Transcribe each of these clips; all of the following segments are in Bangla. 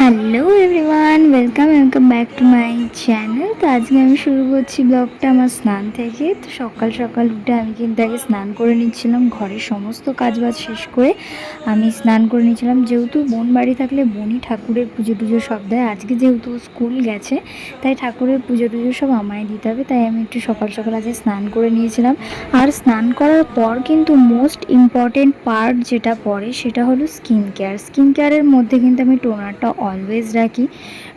Hello everyone, welcome back to my channel. তো আজকে আমি শুরু করছি ব্লগটা আমার স্নান থেকে। তো সকাল সকাল উঠে আমি কিন্তু আগে স্নান করে নিচ্ছিলাম, ঘরের সমস্ত কাজবাজ শেষ করে আমি স্নান করে নিচ্ছিলাম। যেহেতু বোন বাড়ি থাকলে বোনই ঠাকুরের পুজো টুজো সব দেয়, আজকে যেহেতু স্কুল গেছে তাই ঠাকুরের পুজো টুজো সব আমায় দিতে হবে, তাই আমি একটু সকাল সকাল আজকে স্নান করে নিয়েছিলাম। আর স্নান করার পর কিন্তু মোস্ট ইম্পর্টেন্ট পার্ট যেটা পড়ে সেটা হলো স্কিন কেয়ারের মধ্যে কিন্তু আমি টোনারটা অলওয়েজ রাখি।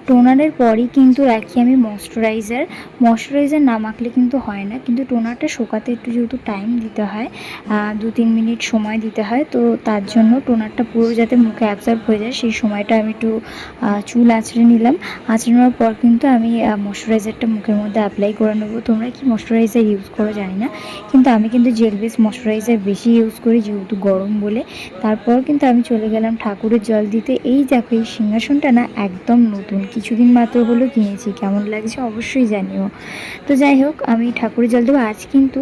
টোনারের পরই কিন্তু রাখি আমি ময়শ্চারাইজার না মাখলে কিন্তু হয় না, কিন্তু টোনারটা শোকাতে একটু যেহেতু টাইম দিতে হয়, 2-3 মিনিট সময় দিতে হয়, তো তার জন্য টোনারটা পুরো যাতে মুখে অ্যাবজর্ব হয়ে যায় সেই সময়টা আমি একটু চুল আঁচড়ে নিলাম। আঁচড়ে নেওয়ার পর কিন্তু আমি ময়শ্চারাইজারটা মুখের মধ্যে অ্যাপ্লাই করে নেবো। তোমরা কি ময়শ্চারাইজার ইউজ করো জানি না, কিন্তু আমি কিন্তু জেল বেস ময়শ্চারাইজার বেশি ইউজ করি যেহেতু গরম বলে। তারপর কিন্তু আমি চলে গেলাম ঠাকুরের জল দিতে। এই দেখো, এই সিংহাসনটা না একদম নতুন, কিছুদিন মাত্র হলো কিনেছি, কেমন লাগছে অবশ্যই জানিও। তো যাই হোক, আমি ঠাকুরের জল দেবো। আজ কিন্তু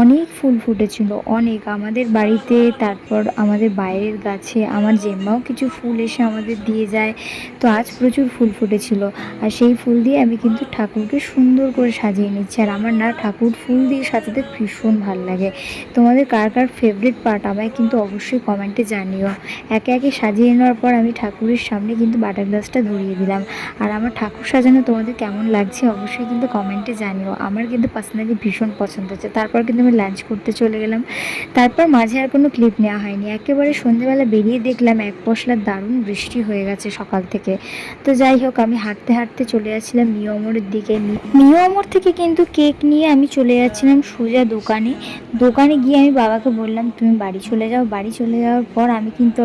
অনেক ফুল ফুটেছিল, অনেক আমাদের বাড়িতে, তারপর আমাদের বাইরের গাছে, আমার জেম্মাও কিছু ফুল এসে আমাদের দিয়ে যায়। তো আজ প্রচুর ফুল ফুটেছিল, আর সেই ফুল দিয়ে আমি কিন্তু ঠাকুরকে সুন্দর করে সাজিয়ে নিচ্ছি। আর আমার না ঠাকুর ফুল দিয়ে সাজাতে ভীষণ ভালো লাগে। তোমাদের কার কার ফেভারিট পার্ট আমায় কিন্তু অবশ্যই কমেন্টে জানিও। একে একে সাজিয়ে নেওয়ার পর আমি ঠাকুরের সামনে কিন্তু বাটার গ্লাসটা ধরিয়ে দিলাম। আর আমার ঠাকুর সাজানো তোমাদের কেমন লাগছে অবশ্যই কিন্তু কমেন্টে জানিও। আমার কিন্তু পার্সোনালি ভীষণ পছন্দ হচ্ছে। তারপর কিন্তু আমি লাঞ্চ করতে চলে গেলাম। তারপর মাঝে আর কোনো ক্লিপ নেওয়া হয়নি, একেবারে সন্ধ্যেবেলা বেরিয়ে দেখলাম এক পশলার দারুণ বৃষ্টি হয়ে গেছে সকাল থেকে। তো যাই হোক, আমি হাঁটতে হাঁটতে চলে যাচ্ছিলাম নিউ অমরের দিকে। নিউ অমর থেকে কিন্তু কেক নিয়ে আমি চলে যাচ্ছিলাম সোজা দোকানে গিয়ে আমি বাবাকে বললাম তুমি বাড়ি চলে যাও। বাড়ি চলে যাওয়ার পর আমি কিন্তু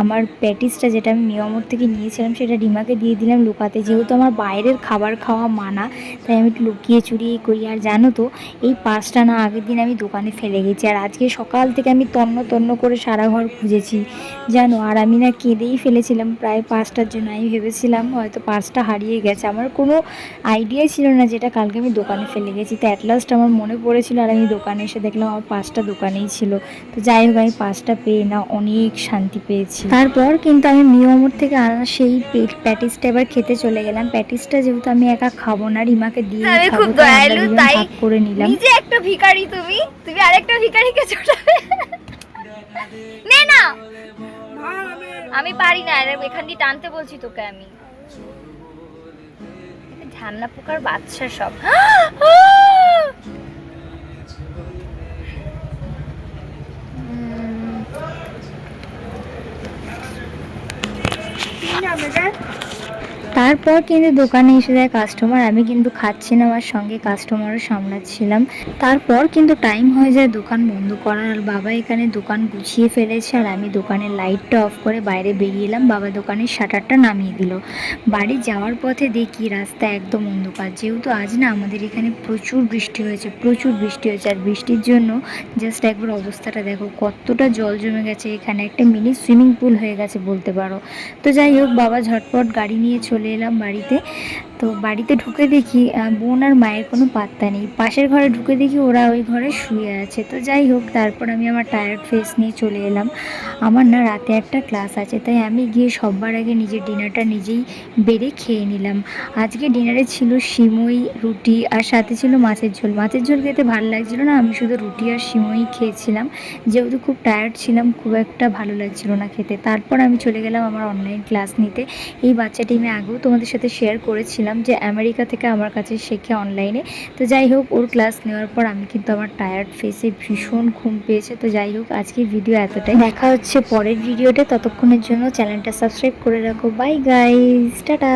আমার প্যাটিসটা যেটা আমি নিউ অমর থেকে নিয়েছিলাম সেটা রিমাকে দিয়ে দিলাম লুকাতে, যেহেতু আমার বাইরের খাবার খাওয়া মানা, তাই আমি একটু লুকিয়ে চুরিয়ে করি। আর জানো তো, এই পার্সটা না আগের দিন আমি দোকানে ফেলে গেছি, আর আজকে সকাল থেকে আমি তন্ন তন্ন করে সারা ঘর খুঁজেছি জানো। আর আমি না কেঁদেই ফেলেছিলাম প্রায় পার্সটার জন্য। আমি ভেবেছিলাম হয়তো পার্সটা হারিয়ে গেছে, আমার কোনো আইডিয়াই ছিল না যেটা কালকে আমি দোকানে ফেলে গেছি। তো অ্যাট লাস্ট আমার মনে পড়েছিল, আর আমি দোকানে এসে দেখলাম আমার পার্সটা দোকানেই ছিল। তো যাই হোক, আমি পার্সটা পেয়ে না অনেক শান্তি পেয়েছি। তারপর কিন্তু আমি নিউ অমর থেকে আনা সেই প্যাটিসটা এবার খেতে চলে গেলাম। প্যাটিসটা যেহেতু আমি একা খাবো না, রিমাকে দিয়ে খাবো, তাই আমরা দুজন ভাগ করে নিলাম। নিজে একটা ভিখারি, তুমি আরেকটা ভিখারিকে ছোটাবে। নে না, আমি পারি না, এখান দিয়ে টানতে বলছি তোকে আমি। ঝামনা পোকার বাচ্চা সব। তারপর কিন্তু দোকানে এসে যায় কাস্টমার, আমি কিন্তু খাচ্ছিলাম আর সঙ্গে কাস্টমারও সামলাচ্ছিলাম। তারপর কিন্তু টাইম হয়ে যায় দোকান বন্ধ করার, আর বাবা এখানে দোকান গুছিয়ে ফেলেছে, আর আমি দোকানের লাইটটা অফ করে বাইরে বেরিয়ে এলাম। বাবা দোকানের শাটারটা নামিয়ে দিল। বাড়ি যাওয়ার পথে দেখি রাস্তা একদম অন্ধকার, যেহেতু আজ না আমাদের এখানে প্রচুর বৃষ্টি হয়েছে, আর বৃষ্টির জন্য জাস্ট একবার অবস্থাটা দেখো, কতটা জল জমে গেছে এখানে, একটা মিনি সুইমিং পুল হয়ে গেছে বলতে পারো। তো যাই হোক, বাবা ঝটপট গাড়ি নিয়ে চলে এলাম বাড়িতে। তো বাড়িতে ঢুকে দেখি বোন আর মায়ের কোনো পাত্তা নেই। পাশের ঘরে ঢুকে দেখি ওরা ওই ঘরে শুয়ে আছে। তো যাই হোক, তারপর আমি আমার টায়ার্ড ফেস নিয়ে চলে এলাম। আমার না রাতে একটা ক্লাস আছে, তাই আমি গিয়ে সবার আগে নিজের ডিনারটা নিজেই বেড়ে খেয়ে নিলাম। আজকে ডিনারে ছিল সিমই, রুটি, আর সাথে ছিল মাছের ঝোল। মাছের ঝোল খেতে ভালো লাগছিল না, আমি শুধু রুটি আর সিমই খেয়েছিলাম, যেহেতু খুব টায়ার্ড ছিলাম, খুব একটা ভালো লাগছিল না খেতে। তারপর আমি চলে গেলাম আমার অনলাইন ক্লাস নিতে। এই বাচ্চাটি আমি আগেও তোমাদের সাথে শেয়ার করেছিলাম যে আমেরিকা থেকে আমার কাছে শেখে অনলাইনে। তো যাই হোক, ওর ক্লাস নেওয়ার পর আমি কিন্তু আমার টায়ার্ড ফেসে ভীষণ ঘুম পেয়েছে। তো যাই হোক, আজকের ভিডিও এতটাই, দেখা হচ্ছে পরের ভিডিওতে। ততক্ষণের জন্য চ্যানেলটা সাবস্ক্রাইব করে রাখো। Bye guys, tata.